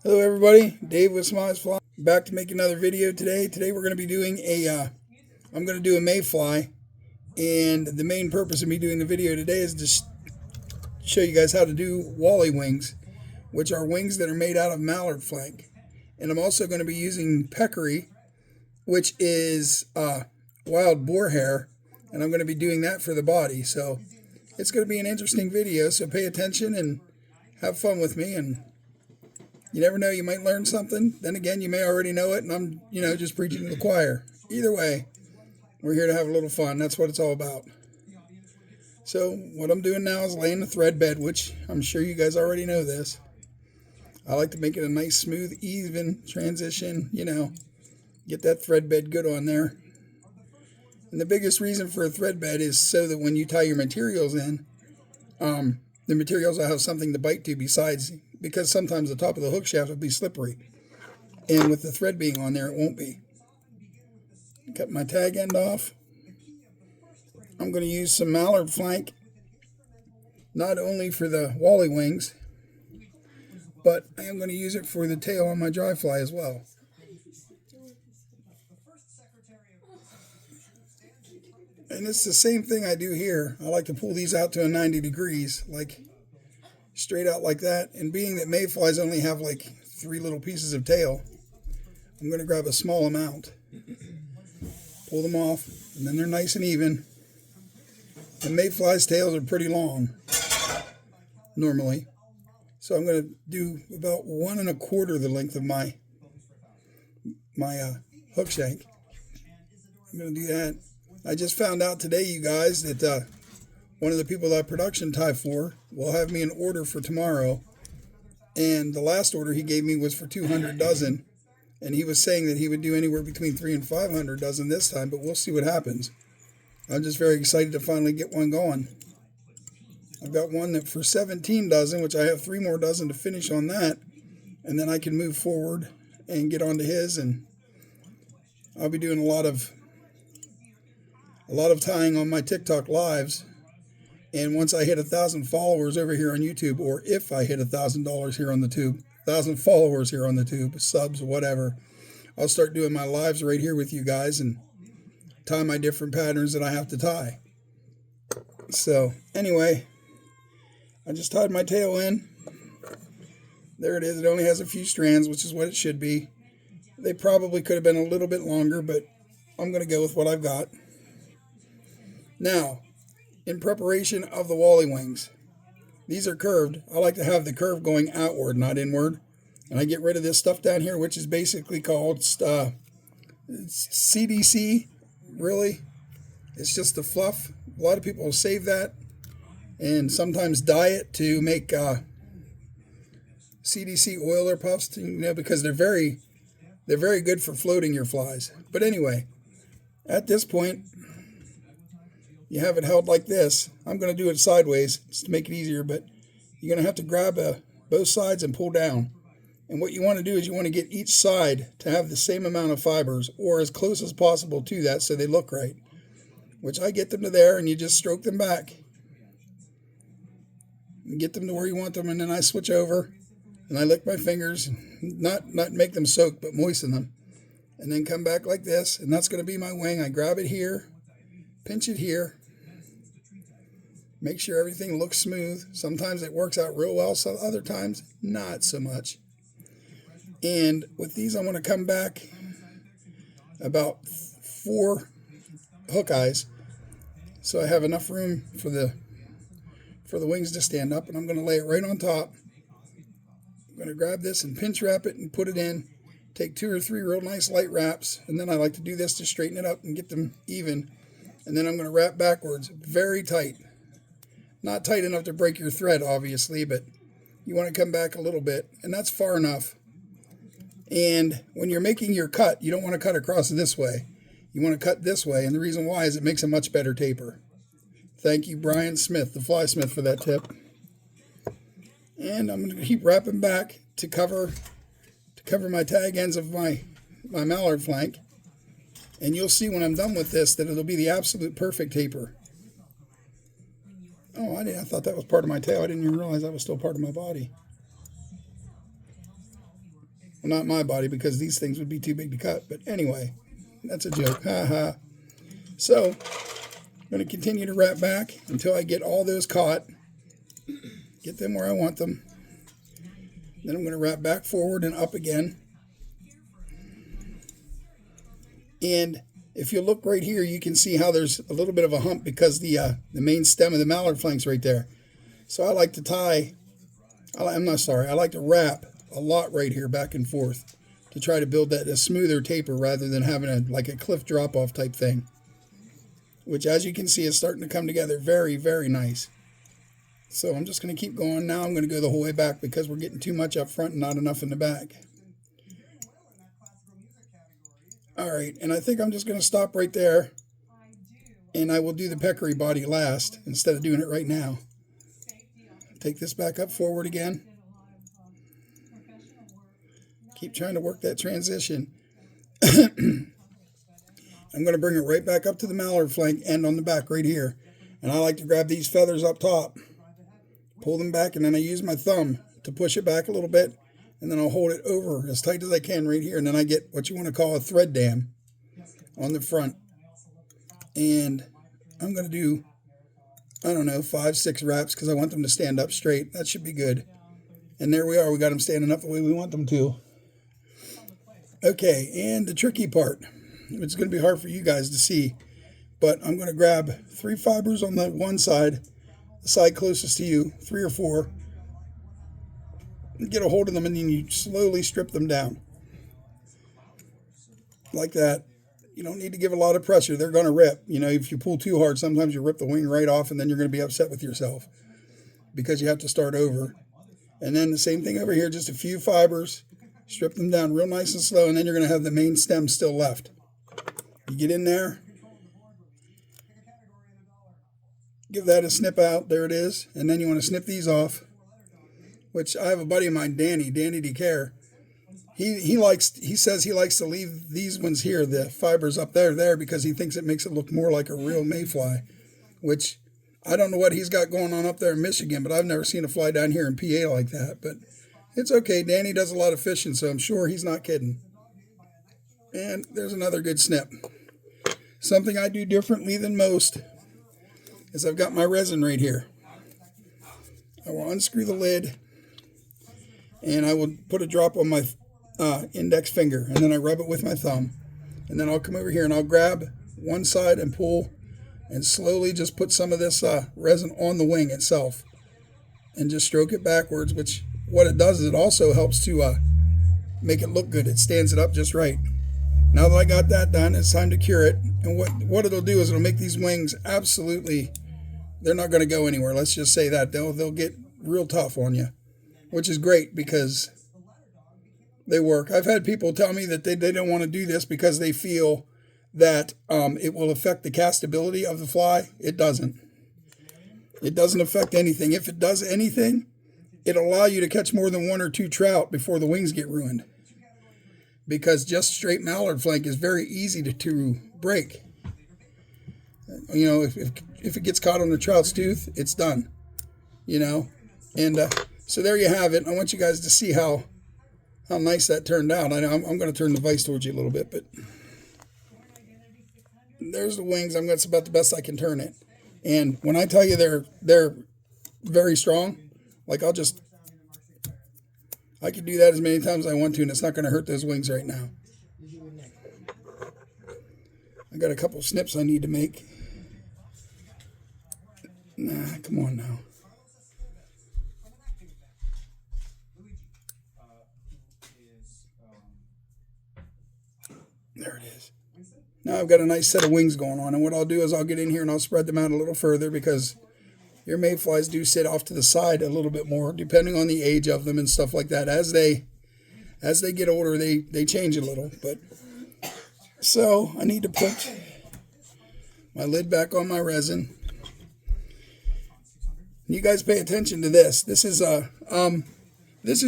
Hello everybody, Dave with Smiles Fly, back to make another video today. Today we're going to be doing I'm going to do a mayfly, and the main purpose of me doing the video today is to show you guys how to do wally wings, which are wings that are made out of mallard flank. And I'm also going to be using peccary, which is wild boar hair, and I'm going to be doing that for the body. So it's going to be an interesting video, so pay attention and have fun with me, and you never know, you might learn something. Then again, you may already know it, and I'm, just preaching to the choir. Either way, we're here to have a little fun. That's what it's all about. So what I'm doing now is laying the thread bed, which I'm sure you guys already know this. I like to make it a nice, smooth, even transition, get that thread bed good on there. And the biggest reason for a thread bed is so that when you tie your materials in, the materials will have something to bite to besides, because sometimes the top of the hook shaft will be slippery. And with the thread being on there, it won't be. Cut my tag end off. I'm going to use some mallard flank, not only for the wally wings, but I am going to use it for the tail on my dry fly as well. And it's the same thing I do here. I like to pull these out to a 90 degrees, like straight out like that. And being that mayflies only have like 3 little pieces of tail, I'm going to grab a small amount, pull them off, and then they're nice and even. And mayflies' tails are pretty long normally, so I'm going to do about 1 1/4 the length of my hook shank. I'm going to do that. I just found out today, you guys, that one of the people that I production tie for will have me an order for tomorrow. And the last order he gave me was for 200 dozen. And he was saying that he would do anywhere between 300 and 500 dozen this time, but we'll see what happens. I'm just very excited to finally get one going. I've got one that for 17 dozen, which I have 3 more dozen to finish on that. And then I can move forward and get onto his, and I'll be doing a lot of tying on my TikTok lives. And once I hit 1,000 followers over here on YouTube, or if I hit $1,000 here on the tube, 1,000 followers here on the tube, subs, whatever, I'll start doing my lives right here with you guys and tie my different patterns that I have to tie. So anyway, I just tied my tail in. There it is. It only has a few strands, which is what it should be. They probably could have been a little bit longer, but I'm going to go with what I've got. Now, in preparation of the wally wings, these are curved. I like to have the curve going outward, not inward. And I get rid of this stuff down here, which is basically called CDC, really. It's just the fluff. A lot of people will save that and sometimes dye it to make CDC oil or puffs, because they're very good for floating your flies. But anyway, at this point, you have it held like this. I'm going to do it sideways just to make it easier, but you're going to have to grab both sides and pull down. And what you want to do is you want to get each side to have the same amount of fibers, or as close as possible to that, so they look right. Which I get them to there, and you just stroke them back and get them to where you want them, and then I switch over and I lick my fingers, not make them soak, but moisten them, and then come back like this, and that's going to be my wing. I grab it here, pinch it here, make sure everything looks smooth. Sometimes it works out real well, some other times not so much. And with these, I'm going to come back about 4 hook eyes, so I have enough room for the wings to stand up, and I'm going to lay it right on top. I'm going to grab this and pinch wrap it and put it in. Take 2 or 3 real nice light wraps, and then I like to do this to straighten it up and get them even. And then I'm going to wrap backwards, very tight. Not tight enough to break your thread, obviously, but you want to come back a little bit, and that's far enough. And when you're making your cut, you don't want to cut across this way. You want to cut this way, and the reason why is it makes a much better taper. Thank you, Brian Smith, the fly smith, for that tip. And I'm going to keep wrapping back to cover my tag ends of my mallard flank. And you'll see when I'm done with this that it'll be the absolute perfect taper. Oh, I thought that was part of my tail. I didn't even realize that was still part of my body. Well, not my body, because these things would be too big to cut. But anyway, that's a joke. Ha ha. So I'm going to continue to wrap back until I get all those caught. Get them where I want them. Then I'm going to wrap back forward and up again. And if you look right here, you can see how there's a little bit of a hump because the main stem of the mallard flank's right there. So I like to I like to wrap a lot right here back and forth to try to build that a smoother taper rather than having like a cliff drop-off type thing. Which, as you can see, is starting to come together very, very nice. So I'm just going to keep going. Now I'm going to go the whole way back because we're getting too much up front and not enough in the back. Alright, and I think I'm just going to stop right there. And I will do the peccary body last instead of doing it right now. Take this back up forward again. Keep trying to work that transition. I'm going to bring it right back up to the mallard flank and on the back right here. And I like to grab these feathers up top, pull them back, and then I use my thumb to push it back a little bit. And then I'll hold it over as tight as I can right here. And then I get what you want to call a thread dam on the front. And I'm going to do, I don't know, 5-6 wraps because I want them to stand up straight. That should be good. And there we are. We got them standing up the way we want them to. Okay, and the tricky part, which is going to be hard for you guys to see, but I'm going to grab 3 fibers on the one side, the side closest to you, 3 or 4, get a hold of them, and then you slowly strip them down. Like that. You don't need to give a lot of pressure. They're going to rip. You know, if you pull too hard, sometimes you rip the wing right off, and then you're going to be upset with yourself because you have to start over. And then the same thing over here, just a few fibers. Strip them down real nice and slow, and then you're going to have the main stem still left. You get in there. Give that a snip out. There it is. And then you want to snip these off. Which I have a buddy of mine, Danny DeCare. He says he likes to leave these ones here, the fibers up there, because he thinks it makes it look more like a real mayfly. Which I don't know what he's got going on up there in Michigan, but I've never seen a fly down here in PA like that. But it's okay. Danny does a lot of fishing, so I'm sure he's not kidding. And there's another good snip. Something I do differently than most is I've got my resin right here. I will unscrew the lid, and I will put a drop on my index finger, and then I rub it with my thumb. And then I'll come over here and I'll grab one side and pull, and slowly just put some of this resin on the wing itself, and just stroke it backwards, which what it does is it also helps to make it look good. It stands it up just right. Now that I got that done, it's time to cure it. And what it'll do is it'll make these wings absolutely, they're not going to go anywhere. Let's just say that. They'll get real tough on you, which is great because they work. I've had people tell me that they don't want to do this because they feel that it will affect the castability of the fly. It doesn't. It doesn't affect anything. If it does anything, it'll allow you to catch more than 1 or 2 trout before the wings get ruined. Because just straight mallard flank is very easy to break. You know, if it gets caught on the trout's tooth, it's done. You know, and so there you have it. I want you guys to see how nice that turned out. I'm going to turn the vise towards you a little bit, but there's the wings. That's about the best I can turn it. And when I tell you they're very strong, like I can do that as many times as I want to, and it's not going to hurt those wings right now. I got a couple snips I need to make. Nah, come on now. There it is. Now I've got a nice set of wings going on, and what I'll do is I'll get in here and I'll spread them out a little further because your mayflies do sit off to the side a little bit more, depending on the age of them and stuff like that. As they get older, they change a little. But so I need to put my lid back on my resin. You guys pay attention to this. This is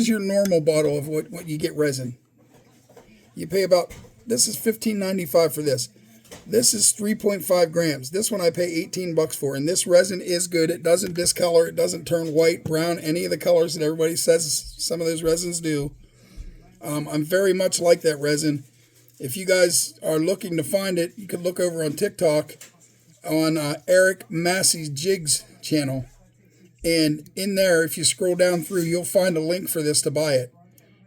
your normal bottle of what you get resin. You pay about, this is $15.95 for this. This is 3.5 grams. This one I pay $18 for, and this resin is good. It doesn't discolor. It doesn't turn white, brown, any of the colors that everybody says some of those resins do. I'm very much like that resin. If you guys are looking to find it, you can look over on TikTok on Eric Massey's Jigs channel. And in there, if you scroll down through, you'll find a link for this to buy it.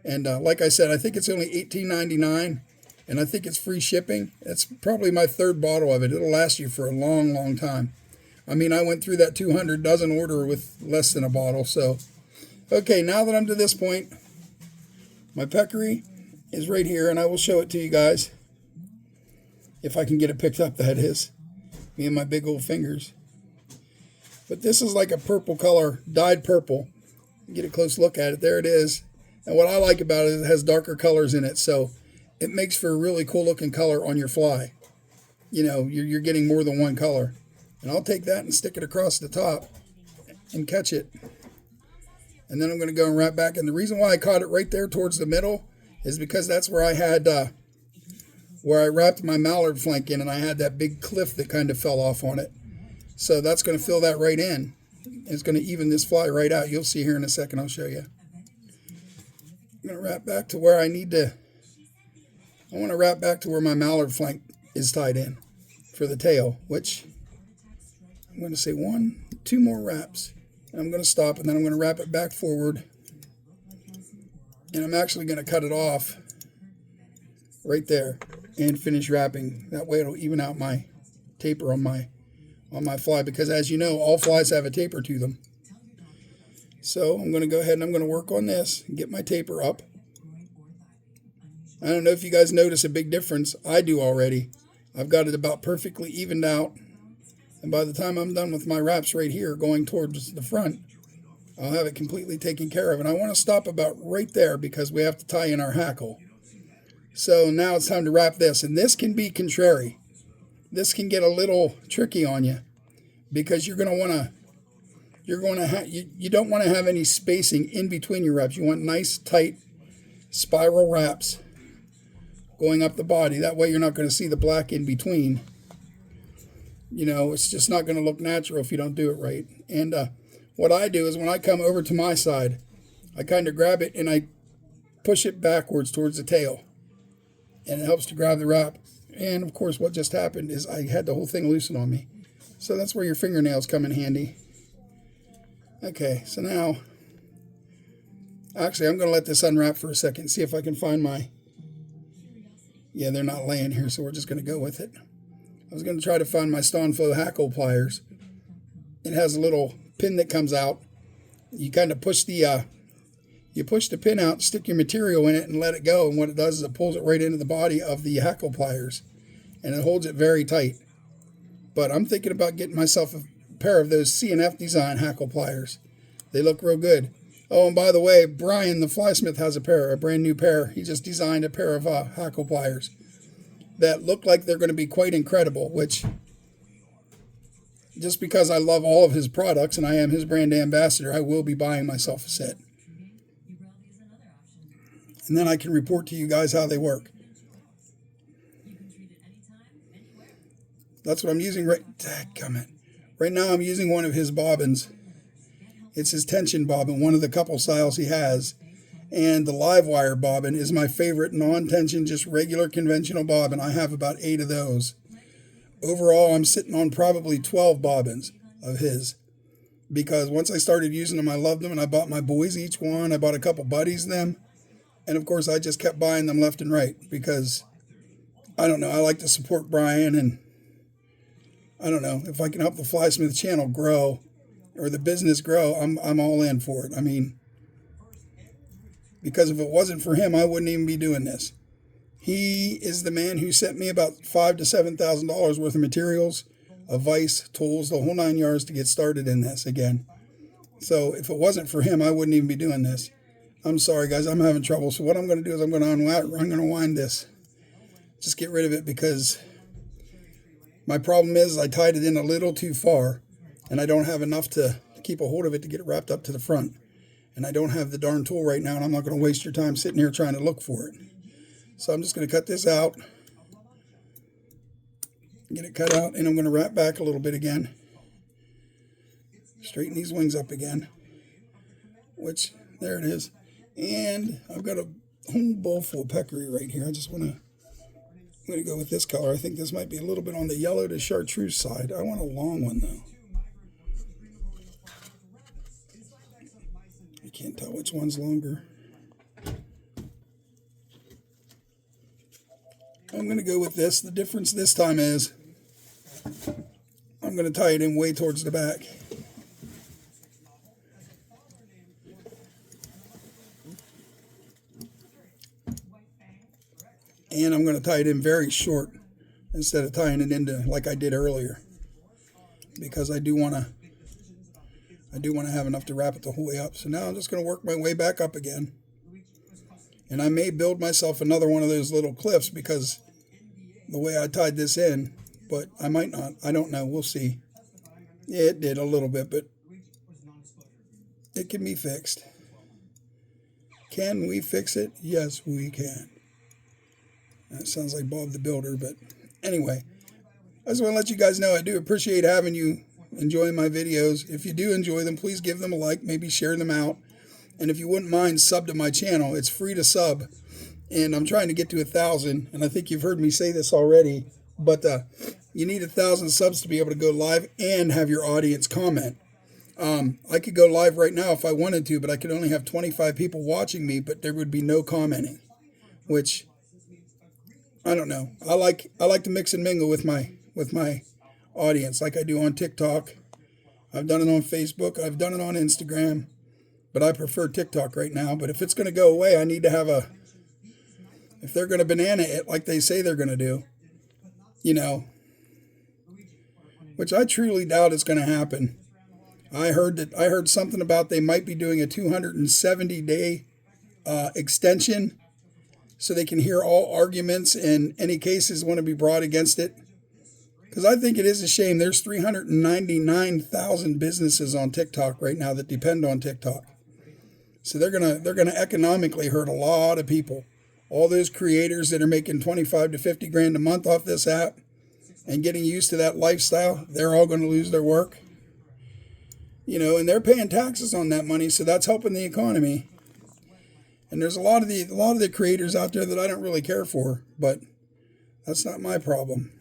And like I said, I think it's only $18.99, and I think it's free shipping. It's probably my third bottle of it. It'll last you for a long, long time. I mean, I went through that 200 dozen order with less than a bottle. So, okay, now that I'm to this point, my peccary is right here, and I will show it to you guys. If I can get it picked up, that is. Me and my big old fingers. But this is like a purple color, dyed purple. Get a close look at it. There it is. And what I like about it is it has darker colors in it, so it makes for a really cool looking color on your fly. You know, you're getting more than one color. And I'll take that and stick it across the top and catch it. And then I'm going to go and wrap back. And the reason why I caught it right there towards the middle is because that's where I had, where I wrapped my mallard flank in, and I had that big cliff that kind of fell off on it. So that's going to fill that right in. It's going to even this fly right out. You'll see here in a second. I'll show you. I'm going to wrap back to where I need to. I want to wrap back to where my mallard flank is tied in for the tail, which I'm going to say 2 more wraps. And I'm going to stop, and then I'm going to wrap it back forward. And I'm actually going to cut it off right there and finish wrapping. That way it'll even out my taper on my fly, because as you know, all flies have a taper to them. So I'm going to go ahead and I'm going to work on this and get my taper up. I don't know if you guys notice a big difference. I do already. I've got it about perfectly evened out. And by the time I'm done with my wraps right here going towards the front, I'll have it completely taken care of. And I want to stop about right there because we have to tie in our hackle. So now it's time to wrap this. And this can be contrary. This can get a little tricky on you because you're going to want to, you don't want to have any spacing in between your wraps. You want nice, tight spiral wraps going up the body. That way you're not going to see the black in between. You know, it's just not going to look natural if you don't do it right. And what I do is when I come over to my side, I kind of grab it and I push it backwards towards the tail. And it helps to grab the wrap. And of course, what just happened is I had the whole thing loosen on me. So that's where your fingernails come in handy. Okay, so now, actually, I'm going to let this unwrap for a second, see if I can find my, yeah, they're not laying here, so we're just going to go with it. I was going to try to find my Stoneflow hackle pliers. It has a little pin that comes out. You kind of push the pin out, stick your material in it, and let it go. And what it does is it pulls it right into the body of the hackle pliers, and it holds it very tight. But I'm thinking about getting myself a pair of those C&F design hackle pliers. They look real good. Oh, and by the way, Brian the flysmith has a brand new pair. He just designed a pair of hackle pliers that look like they're going to be quite incredible, which, just because I love all of his products and I am his brand ambassador, I will be buying myself a set. And then I can report to you guys how they work. That's what I'm using right now. I'm using one of his bobbins. It's his tension bobbin, one of the couple styles he has. And the live wire bobbin is my favorite non-tension, just regular conventional bobbin. I have about 8 of those. Overall, I'm sitting on probably 12 bobbins of his. Because once I started using them, I loved them, and I bought my boys each one. I bought a couple buddies them. And of course, I just kept buying them left and right because, I don't know, I like to support Brian, and I don't know, if I can help the Flysmith channel grow or the business grow, I'm all in for it. I mean, because if it wasn't for him, I wouldn't even be doing this. He is the man who sent me about $5,000 to $7,000 worth of materials, a vise, tools, the whole 9 yards to get started in this again. So if it wasn't for him, I wouldn't even be doing this. I'm sorry, guys, I'm having trouble. So what I'm going to do is I'm going to wind this. Just get rid of it because my problem is I tied it in a little too far, and I don't have enough to keep a hold of it to get it wrapped up to the front. And I don't have the darn tool right now, and I'm not going to waste your time sitting here trying to look for it. So I'm just going to cut this out, get it cut out, and I'm going to wrap back a little bit again. Straighten these wings up again, which, there it is. And I've got whole bowl full of peccary right here. I'm going to go with this color. I think this might be a little bit on the yellow to chartreuse side. I want a long one though. You can't tell which one's longer. I'm going to go with this. The difference this time is I'm going to tie it in way towards the back. And I'm going to tie it in very short instead of tying it into like I did earlier, because I do want to have enough to wrap it the whole way up. So now I'm just going to work my way back up again. And I may build myself another one of those little cliffs because the way I tied this in, but I might not. I don't know. We'll see. It did a little bit, but it can be fixed. Can we fix it? Yes, we can. That sounds like Bob the Builder, but anyway, I just want to let you guys know I do appreciate having you enjoy my videos. If you do enjoy them, please give them a like, maybe share them out. And if you wouldn't mind, sub to my channel. It's free to sub. And I'm trying to get to 1,000. And I think you've heard me say this already. But you need 1,000 subs to be able to go live and have your audience comment. I could go live right now if I wanted to, but I could only have 25 people watching me, but there would be no commenting. Which, I don't know. I like to mix and mingle with my audience like I do on TikTok. I've done it on Facebook. I've done it on Instagram. But I prefer TikTok right now. But if it's going to go away, I need to have if they're going to banana it like they say they're going to do, you know, which I truly doubt is going to happen. I heard something about they might be doing a 270-day extension so they can hear all arguments and any cases want to be brought against it. Because I think it is a shame. There's 399,000 businesses on TikTok right now that depend on TikTok. So they're gonna economically hurt a lot of people. All those creators that are making 25 to 50 grand a month off this app and getting used to that lifestyle, they're all going to lose their work. You know, and they're paying taxes on that money, so that's helping the economy. And there's a lot of the creators out there that I don't really care for, but that's not my problem.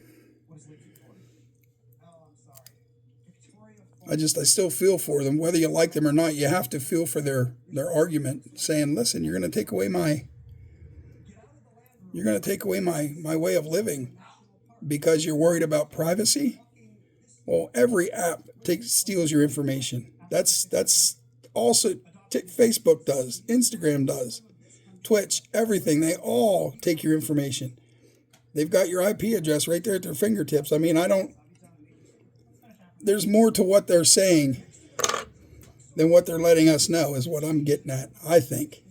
I still feel for them. Whether you like them or not, you have to feel for their argument, saying, listen, you're going to take away my way of living because you're worried about privacy. Well, every app steals your information. That's also Facebook does, Instagram does, Twitch, everything. They all take your information. They've got your IP address right there at their fingertips. I mean, there's more to what they're saying than what they're letting us know is what I'm getting at, I think.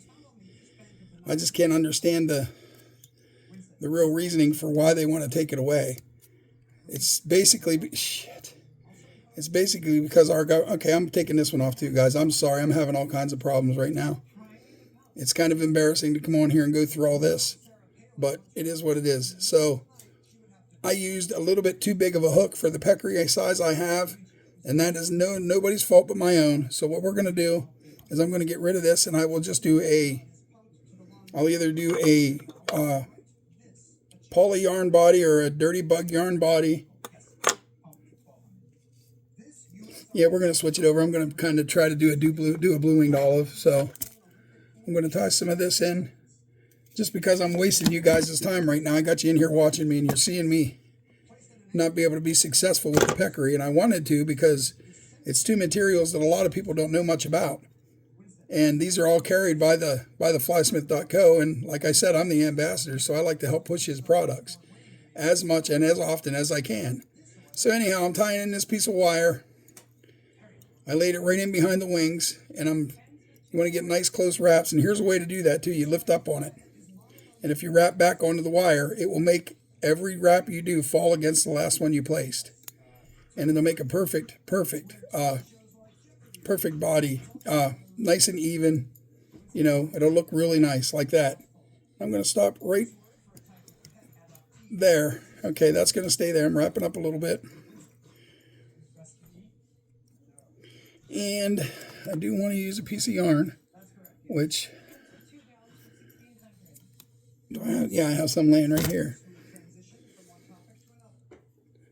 I just can't understand the real reasoning for why they want to take it away. It's basically because our government... Okay, I'm taking this one off too, guys. I'm sorry. I'm having all kinds of problems right now. It's kind of embarrassing to come on here and go through all this, but it is what it is. So I used a little bit too big of a hook for the peccary size I have, and that is nobody's fault but my own. So what we're going to do is I'm going to get rid of this, and I will just do I'll either do a poly yarn body or a dirty bug yarn body. Yeah, we're going to switch it over. I'm going to kind of try to do a blue-winged olive. So I'm going to tie some of this in just because I'm wasting you guys' time right now. I got you in here watching me and you're seeing me not be able to be successful with the peccary. And I wanted to because it's two materials that a lot of people don't know much about. And these are all carried by the flysmith.co. And like I said, I'm the ambassador, so I like to help push his products as much and as often as I can. So anyhow, I'm tying in this piece of wire. I laid it right in behind the wings, and you want to get nice close wraps. And here's a way to do that too. You lift up on it. And if you wrap back onto the wire, it will make every wrap you do fall against the last one you placed. And it'll make a perfect body, nice and even. You know, it'll look really nice like that. I'm going to stop right there. Okay, that's going to stay there. I'm wrapping up a little bit. And I do want to use a piece of yarn, which Yeah, I have some laying right here.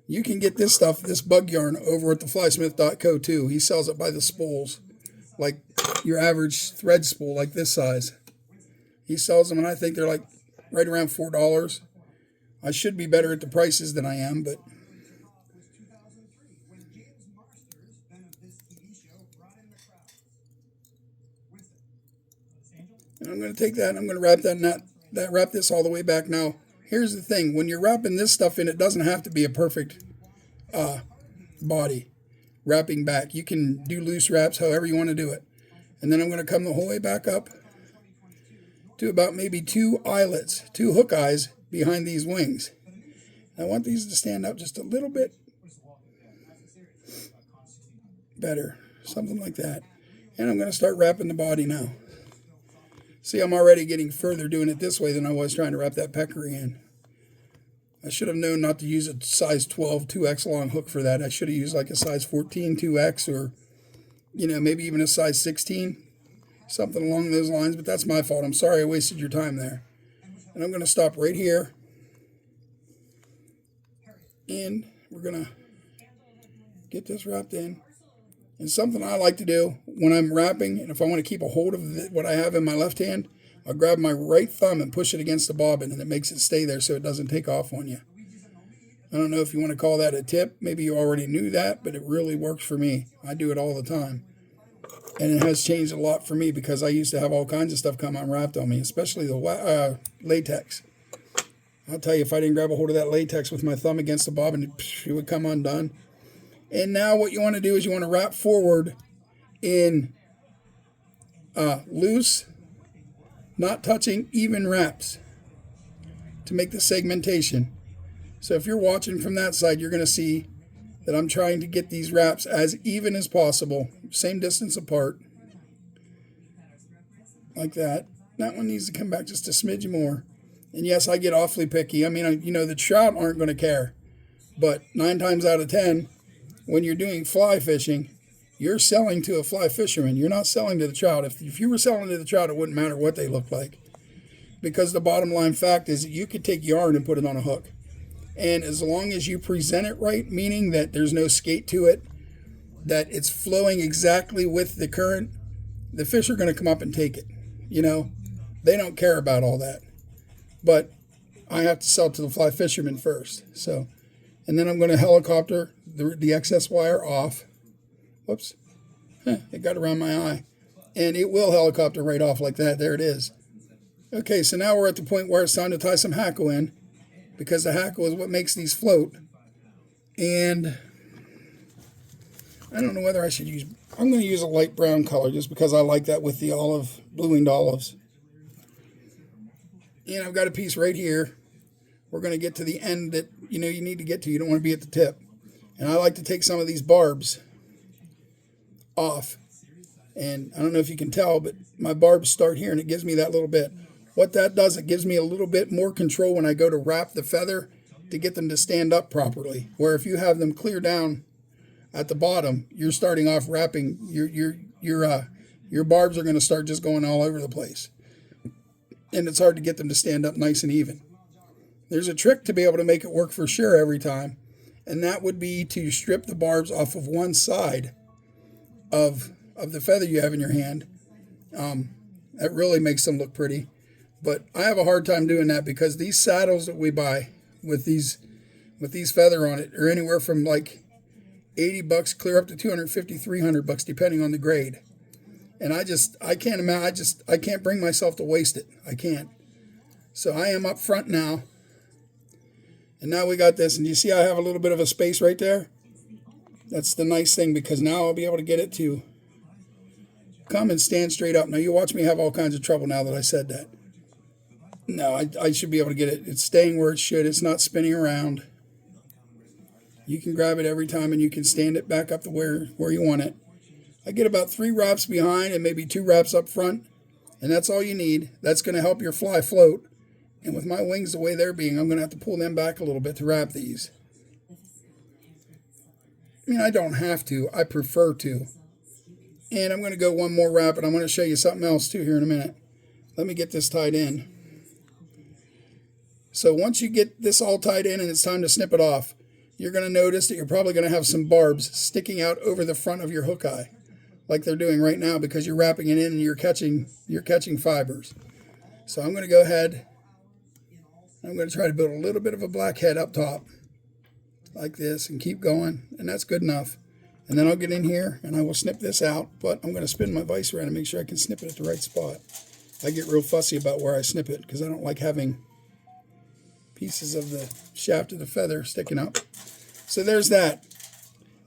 You can get this stuff, this bug yarn, over at theflysmith.co too. He sells it by the spools, like your average thread spool, like this size. He sells them, and I think they're like right around $4. I should be better at the prices than I am, but and I'm going to take that and I'm going to wrap wrap this all the way back. Now, here's the thing: when you're wrapping this stuff in, it doesn't have to be a perfect body wrapping back. You can do loose wraps however you want to do it. And then I'm going to come the whole way back up to about maybe 2 eyelets, 2 hook eyes behind these wings. I want these to stand up just a little bit better, something like that. And I'm going to start wrapping the body now. See, I'm already getting further doing it this way than I was trying to wrap that peccary in. I should have known not to use a size 12 2X long hook for that. I should have used like a size 14 2X, or, you know, maybe even a size 16, something along those lines. But that's my fault. I'm sorry I wasted your time there. And I'm going to stop right here. And we're going to get this wrapped in. And something I like to do when I'm wrapping, and if I want to keep a hold of what I have in my left hand, I'll grab my right thumb and push it against the bobbin, and it makes it stay there so it doesn't take off on you. I don't know if you want to call that a tip. Maybe you already knew that, but it really works for me. I do it all the time. And it has changed a lot for me because I used to have all kinds of stuff come unwrapped on me, especially the latex. I'll tell you, if I didn't grab a hold of that latex with my thumb against the bobbin, it would come undone. And now what you want to do is you want to wrap forward in loose, not touching, even wraps to make the segmentation. So if you're watching from that side, you're going to see that I'm trying to get these wraps as even as possible, same distance apart, like that. That one needs to come back just a smidge more. And yes, I get awfully picky. I mean, you know, the trout aren't going to care, but 9 times out of 10, when you're doing fly fishing, you're selling to a fly fisherman. You're not selling to the trout. If you were selling to the trout, it wouldn't matter what they look like, because the bottom line fact is that you could take yarn and put it on a hook. And as long as you present it right, meaning that there's no skate to it, that it's flowing exactly with the current, the fish are going to come up and take it. You know, they don't care about all that. But I have to sell to the fly fisherman first. So, and then I'm going to helicopter the excess wire off. Whoops. It got around my eye. And it will helicopter right off like that. There it is. Okay, so now we're at the point where it's time to tie some hackle in, because the hackle is what makes these float. And I don't know whether I should use, I'm going to use a light brown color just because I like that with the blue-winged olives. And I've got a piece right here. We're going to get to the end that, you know, you need to get to. You don't want to be at the tip. And I like to take some of these barbs off. And I don't know if you can tell, but my barbs start here, and it gives me that little bit. What that does, it gives me a little bit more control when I go to wrap the feather to get them to stand up properly. Where if you have them clear down at the bottom, you're starting off wrapping, your barbs are going to start just going all over the place. And it's hard to get them to stand up nice and even. There's a trick to be able to make it work for sure every time, and that would be to strip the barbs off of one side of the feather you have in your hand. That really makes them look pretty. But I have a hard time doing that because these saddles that we buy with these feather on it are anywhere from like $80 clear up to $250, $300 depending on the grade. And I can't imagine, I can't bring myself to waste it. I can't. So I am up front now. And now we got this, and you see I have a little bit of a space right there? That's the nice thing, because now I'll be able to get it to come and stand straight up. Now you watch me have all kinds of trouble now that I said that. No, I should be able to get it. It's staying where it should. It's not spinning around. You can grab it every time, and you can stand it back up to where you want it. I get about 3 wraps behind and maybe 2 wraps up front, and that's all you need. That's going to help your fly float. And with my wings the way they're being, I'm going to have to pull them back a little bit to wrap these. I mean, I don't have to. I prefer to. And I'm going to go one more wrap, and I'm going to show you something else too here in a minute. Let me get this tied in. So once you get this all tied in and it's time to snip it off, you're going to notice that you're probably going to have some barbs sticking out over the front of your hook eye, like they're doing right now, because you're wrapping it in and you're catching fibers. So I'm going to go ahead, I'm going to try to build a little bit of a black head up top, like this, and keep going, and that's good enough. And then I'll get in here and I will snip this out, but I'm going to spin my vise around and make sure I can snip it at the right spot. I get real fussy about where I snip it because I don't like having pieces of the shaft of the feather sticking up. So there's that.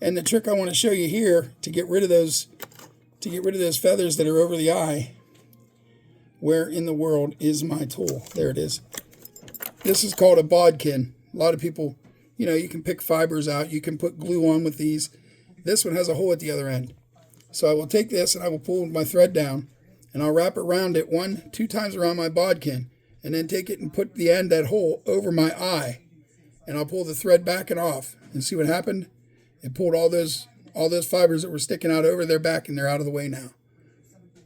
And the trick I want to show you here to get rid of those feathers that are over the eye, where in the world is my tool? There it is. This is called a bodkin. A lot of people, you can pick fibers out. You can put glue on with these. This one has a hole at the other end. So I will take this and I will pull my thread down and I'll wrap around it 1-2 times around my bodkin, and then take it and put the end, that hole, over my eye, and I'll pull the thread back and off, and see what happened? It pulled all those fibers that were sticking out over their back, and they're out of the way now.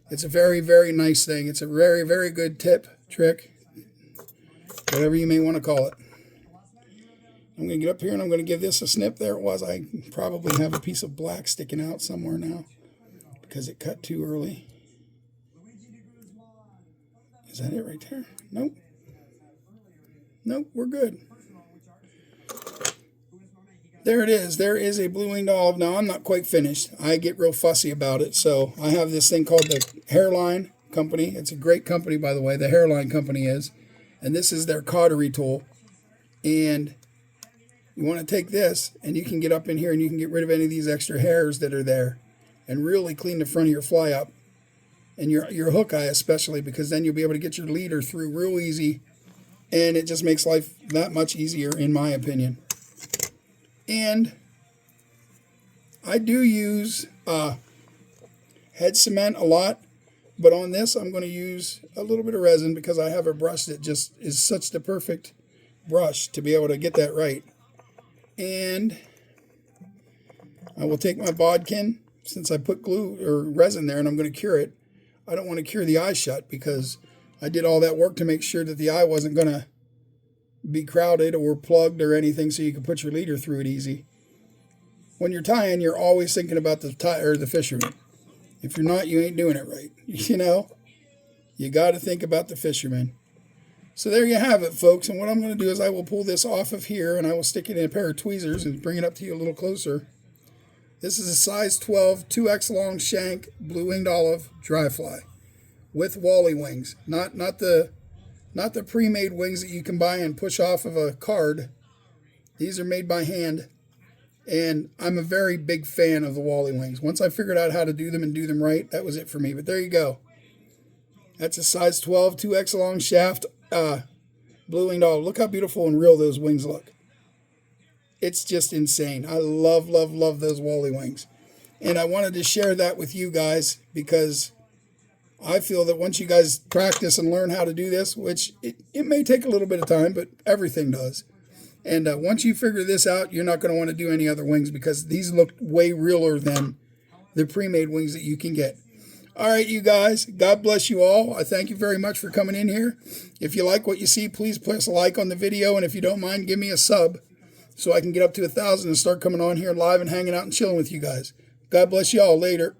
It's a very, very nice thing. It's a very, very good trick, whatever you may want to call it. I'm going to get up here and I'm going to give this a snip. There it was. I probably have a piece of black sticking out somewhere now because it cut too early. Is that it right there? Nope. Nope, we're good. There it is. There is a blue-winged olive. Now, I'm not quite finished. I get real fussy about it. So I have this thing called the Hairline Company. It's a great company, by the way. The Hairline Company is. And this is their cautery tool. And you want to take this, and you can get up in here and you can get rid of any of these extra hairs that are there and really clean the front of your fly up. And your hook eye especially, because then you'll be able to get your leader through real easy. And it just makes life that much easier, in my opinion. And I do use head cement a lot, but on this I'm going to use a little bit of resin because I have a brush that just is such the perfect brush to be able to get that right. And I will take my bodkin, since I put glue or resin there and I'm going to cure it. I don't want to cure the eye shut because I did all that work to make sure that the eye wasn't going to be crowded or plugged or anything, so you can put your leader through it easy. When you're tying, you're always thinking about the fisherman. If you're not, you ain't doing it right. You got to think about the fisherman. So there you have it, folks. And what I'm going to do is I will pull this off of here and I will stick it in a pair of tweezers and bring it up to you a little closer. This is a size 12, 2X long shank, blue-winged olive dry fly with Wally wings. Not the pre-made wings that you can buy and push off of a card. These are made by hand. And I'm a very big fan of the Wally wings. Once I figured out how to do them and do them right, that was it for me. But there you go. That's a size 12, 2X long shaft, blue-winged olive. Look how beautiful and real those wings look. It's just insane. I love, love, love those Wally wings. And I wanted to share that with you guys because I feel that once you guys practice and learn how to do this, which it may take a little bit of time, but everything does. And once you figure this out, you're not going to want to do any other wings because these look way realer than the pre-made wings that you can get. All right, you guys, God bless you all. I thank you very much for coming in here. If you like what you see, please press a like on the video. And if you don't mind, give me a sub so I can get up to 1,000 and start coming on here live and hanging out and chilling with you guys. God bless you all. Later.